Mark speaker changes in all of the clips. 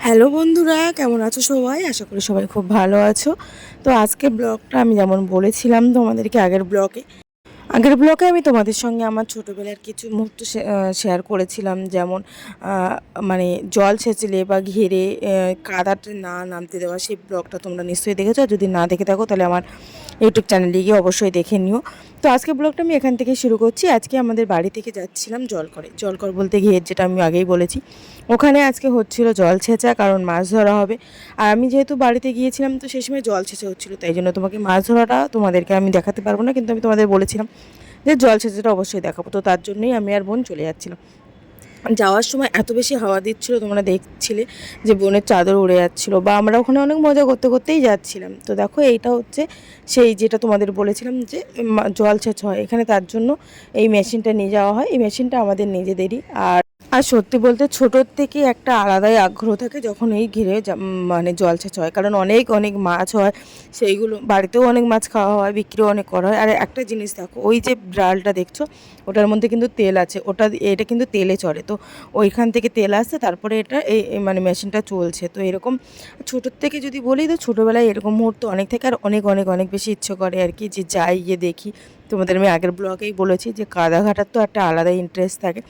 Speaker 1: Hello বন্ধুরা, কেমন আছো সবাই? আশা করি সবাই খুব ভালো আছো। তো আজকে ব্লগটা আমি যেমন বলেছিলাম তোমাদেরকে আগের ব্লগে আমি তোমাদের সঙ্গে আমার ছোটোবেলার কিছু মুহূর্ত শেয়ার করেছিলাম। যেমন মানে জল ছেঁচলে বা ঘেরে কাদাতে না নামতে দেওয়া, সেই ব্লগটা তোমরা নিশ্চয়ই দেখেছো। আর যদি না দেখে থাকো তাহলে আমার ইউটিউব চ্যানেলে গিয়ে অবশ্যই দেখে নিও। তো আজকে ব্লগটা আমি এখান থেকে শুরু করছি। আজকে আমাদের বাড়ি থেকে যাচ্ছিলাম জলকর বলতে ঘের, যেটা আমি আগেই বলেছি। ওখানে আজকে হচ্ছিল জল ছেঁচা, কারণ মাছ ধরা হবে। আর আমি যেহেতু বাড়িতে গিয়েছিলাম তো সেই সময় জল ছেঁচা হচ্ছিলো, তাই জন্য তোমাকে মাছ ধরাটা তোমাদেরকে আমি দেখাতে পারবো না, কিন্তু আমি তোমাদের বলেছিলাম যে জল ছেঁচাটা অবশ্যই দেখাবো। তো তার জন্যই আমি আর বোন চলে যাচ্ছিলাম। যাওয়ার সময় এত বেশি হাওয়া দিচ্ছিল, তোমরা দেখছিলে যে বোনের চাদর উড়ে যাচ্ছিলো, বা আমরা ওখানে অনেক মজা করতে করতেই যাচ্ছিলাম। তো দেখো, এইটা হচ্ছে সেই যেটা তোমাদের বলেছিলাম যে জল ছেঁচা হয় এখানে, তার জন্য এই মেশিনটা নিয়ে যাওয়া হয়। এই মেশিনটা আমাদের নিজেদেরই। আর সত্যি বলতে ছোটোর থেকে একটা আলাদাই আগ্রহ থাকে যখন এই ঘিরে মানে জল ছেঁচা হয়, কারণ অনেক অনেক মাছ হয়। সেইগুলো বাড়িতেও অনেক মাছ খাওয়া হয়, বিক্রিও অনেক করা হয়। আর একটা জিনিস দেখো, ওই যে ডালটা দেখছো, ওটার মধ্যে কিন্তু তেল আছে। এটা কিন্তু তেলে চড়ে। তো ওইখান থেকে তেল আসছে, তারপরে এটা এই মানে মেশিনটা চলছে। তো এরকম ছোটোর থেকে যদি বলি, তো ছোটোবেলায় এরকম মুহূর্ত অনেক থেকে আর অনেক অনেক অনেক বেশি ইচ্ছে করে আর কি, যে যাই গিয়ে দেখি। তোমাদের আমি আগের ব্লগেই বলেছি যে কাদা ঘাটার তো একটা আলাদাই ইন্টারেস্ট থাকে।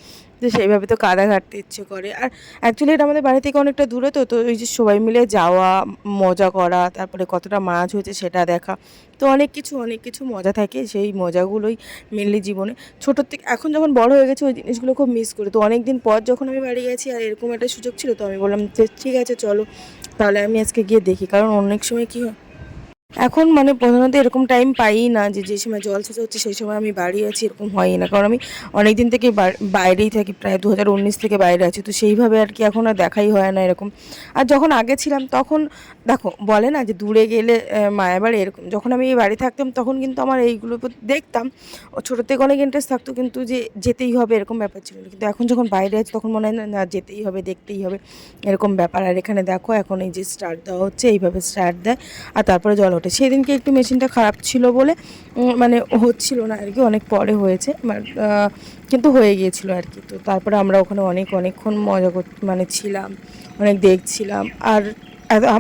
Speaker 1: তো সেইভাবে তো কাদা ঘাটতে ইচ্ছে করে। আর অ্যাকচুয়ালি এটা আমাদের বাড়ি থেকে অনেকটা দূরে, তো তো ওই যে সবাই মিলে যাওয়া, মজা করা, তারপরে কতটা মাছ হয়েছে সেটা দেখা। তো অনেক কিছু মজা থাকে, সেই মজাগুলোই মেনলি জীবনে। ছোটোর থেকে এখন যখন বড় হয়ে গেছে ওই জিনিসগুলো খুব মিস করি। তো অনেক দিন পর যখন আমি বাড়ি গেছি আর এরকম একটা সুযোগ ছিল, তো আমি বললাম যে ঠিক আছে চলো, তাহলে আমি আজকে গিয়ে দেখি। কারণ অনেক সময় কী হয়, এখন মানে প্রধানত এরকম টাইম পাইই না যে যে সময় জল সেচা হচ্ছে সেই সময় আমি বাড়ি আছি, এরকম হয়ই না। কারণ আমি অনেক দিন থেকে বাইরেই থাকি, প্রায় 2019 থেকে বাইরে আছি। তো সেইভাবে আর কি এখন আর দেখাই হয় না এরকম। আর যখন আগে ছিলাম তখন দেখো, বলে না যে দূরে গেলে মায়া বাড়ি, এরকম। যখন আমি এই বাড়ি থাকতাম তখন কিন্তু আমার এইগুলো দেখতাম, ও ছোটো থেকে অনেক ইন্টারেস্ট থাকতো, কিন্তু যে যেতেই হবে এরকম ব্যাপার ছিল না। কিন্তু এখন যখন বাইরে আছি তখন মনে হয় না না যেতেই হবে, দেখতেই হবে, এরকম ব্যাপার। আর এখানে দেখো এখন এই যে স্টার্ট দেওয়া হচ্ছে, এইভাবে স্টার্ট দেয় আর তারপরে জল ওঠে। সেদিনকে একটু মেশিনটা খারাপ ছিল বলে মানে হচ্ছিল না আর কি, অনেক পরে হয়েছে, কিন্তু হয়ে গিয়েছিলো আর কি। তো তারপরে আমরা ওখানে অনেকক্ষণ মজা মানে ছিলাম, অনেক দেখছিলাম। আর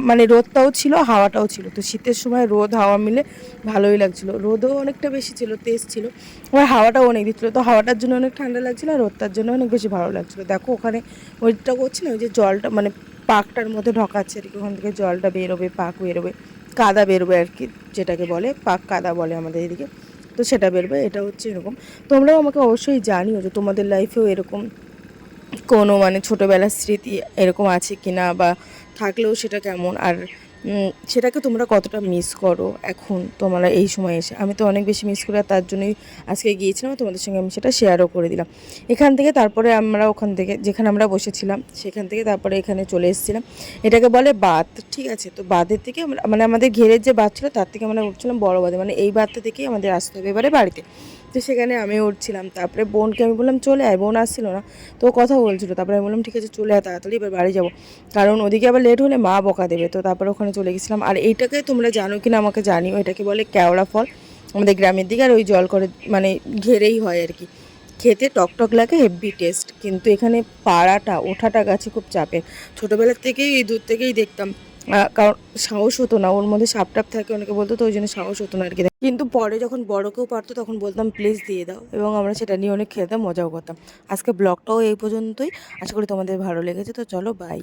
Speaker 1: মানে রোদটাও ছিল, হাওয়াটাও ছিল। তো শীতের সময় রোদ হাওয়া মিলে ভালোই লাগছিলো। রোদও অনেকটা বেশি ছিল, তেজ ছিল, আর হাওয়াটাও অনেক দিচ্ছিলো। তো হাওয়াটার জন্য অনেক ঠান্ডা লাগছিলো, আর রোদটার জন্য অনেক বেশি ভালো লাগছিলো। দেখো ওখানে ওইটা করছি না, ওই যে জলটা মানে পাকটার মধ্যে ঢকাচ্ছে আর কি, ওখান থেকে জলটা বেরোবে, পাক বেরোবে, কাদা বেরোবে আর কি, যেটাকে বলে পাক কাদা বলে আমাদের এদিকে। তো সেটা বেরোবে, এটা হচ্ছে এরকম। তোমরাও আমাকে অবশ্যই জানিও যে তোমাদের লাইফেও এরকম কোনো মানে ছোটোবেলার স্মৃতি এরকম আছে কি না, বা থাকলেও সেটা কেমন, আর সেটাকে তোমরা কতটা মিস করো এখন তোমরা এই সময় এসে। আমি তো অনেক বেশি মিস করি, আর তার জন্যই আজকে গিয়েছিলাম, তোমাদের সঙ্গে আমি সেটা শেয়ারও করে দিলাম। এখান থেকে তারপরে আমরা ওখান থেকে যেখানে আমরা বসেছিলাম সেখান থেকে তারপরে এখানে চলে এসেছিলাম। এটাকে বলে বাঁধ, ঠিক আছে। তো বাঁধের থেকে আমরা মানে আমাদের ঘেরের যে বাঁধ ছিল তার থেকে আমরা উঠছিলাম বড় বাঁধে, মানে এই বাঁধটা থেকেই আমাদের আসতে হবে এবারে বাড়িতে। তো সেখানে আমি উঠছিলাম, তারপরে বোনকে আমি বললাম চলে আয়, বোন আসছিল না, তো কথা বলছিল। তারপরে আমি বললাম ঠিক আছে চলে আয় তাড়াতাড়ি, এবার বাড়ি যাবো, কারণ ওদিকে আবার লেট হলে মা বকা দেবে। তো তারপরে ওখানে চলে গেছিলাম। আর এইটাকে তোমরা জানো কিনা আমাকে জানিও, এটাকে বলে কেওড়া ফল আমাদের গ্রামের দিকে। আর ওই জল করে মানে ঘেরেই হয় আর কি, খেতে টকটক লাগে, হেভি টেস্ট। কিন্তু এখানে পাড়াটা ওঠাটা গাছে খুব চাপের। ছোটোবেলার থেকেই এই দূর থেকেই দেখতাম, কারণ সাহস হতো না, ওর মধ্যে সাপ টাপ থাকে অনেকে বলতো, তো ওই জন্য সাহস হতো না আর কি। কিন্তু পরে যখন বড় কেউ পারতো তখন বলতাম প্লিজ দিয়ে দাও, এবং আমরা সেটা নিয়ে অনেক খেতাম, মজাও করতাম। আজকে ব্লগটাও এই পর্যন্তই। আশা করি তোমাদের ভালো লেগেছে। তো চলো, বাই।